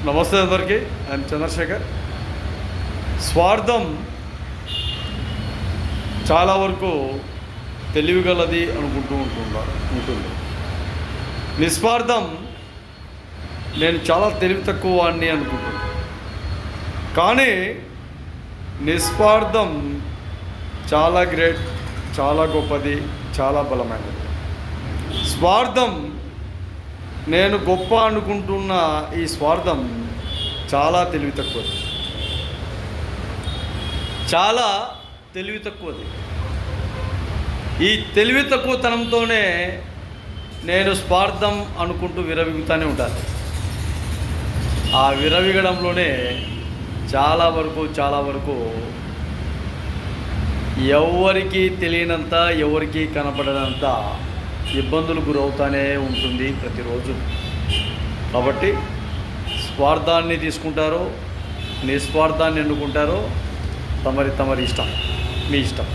నమస్తే అందరికీ. ఐఎమ్ చంద్రశేఖర్. స్వార్థం చాలా వరకు తెలివిగలది అనుకుంటూ ఉంటుంది. నిస్వార్థం నేను చాలా తెలివి తక్కువ వాడిని అనుకుంటున్నాను. కానీ నిస్వార్థం చాలా గ్రేట్, చాలా గొప్పది, చాలా బలమైనది. స్వార్థం నేను గొప్ప అనుకుంటున్న ఈ స్వార్థం చాలా తెలివి తక్కువది, చాలా తెలివి తక్కువది. ఈ తెలివి తక్కువతనంతోనే నేను స్వార్థం అనుకుంటూ విరవిగుతూనే ఉంటాను. ఆ విరవిగడంలోనే చాలా వరకు ఎవరికి తెలియనంత, ఎవరికి కనపడనంత ఇబ్బందులు గురవుతూనే ఉంటుంది ప్రతిరోజు. కాబట్టి స్వార్థాన్ని తీసుకుంటారో నిస్వార్థాన్ని ఎన్నుకుంటారో తమరి ఇష్టం, మీ ఇష్టం.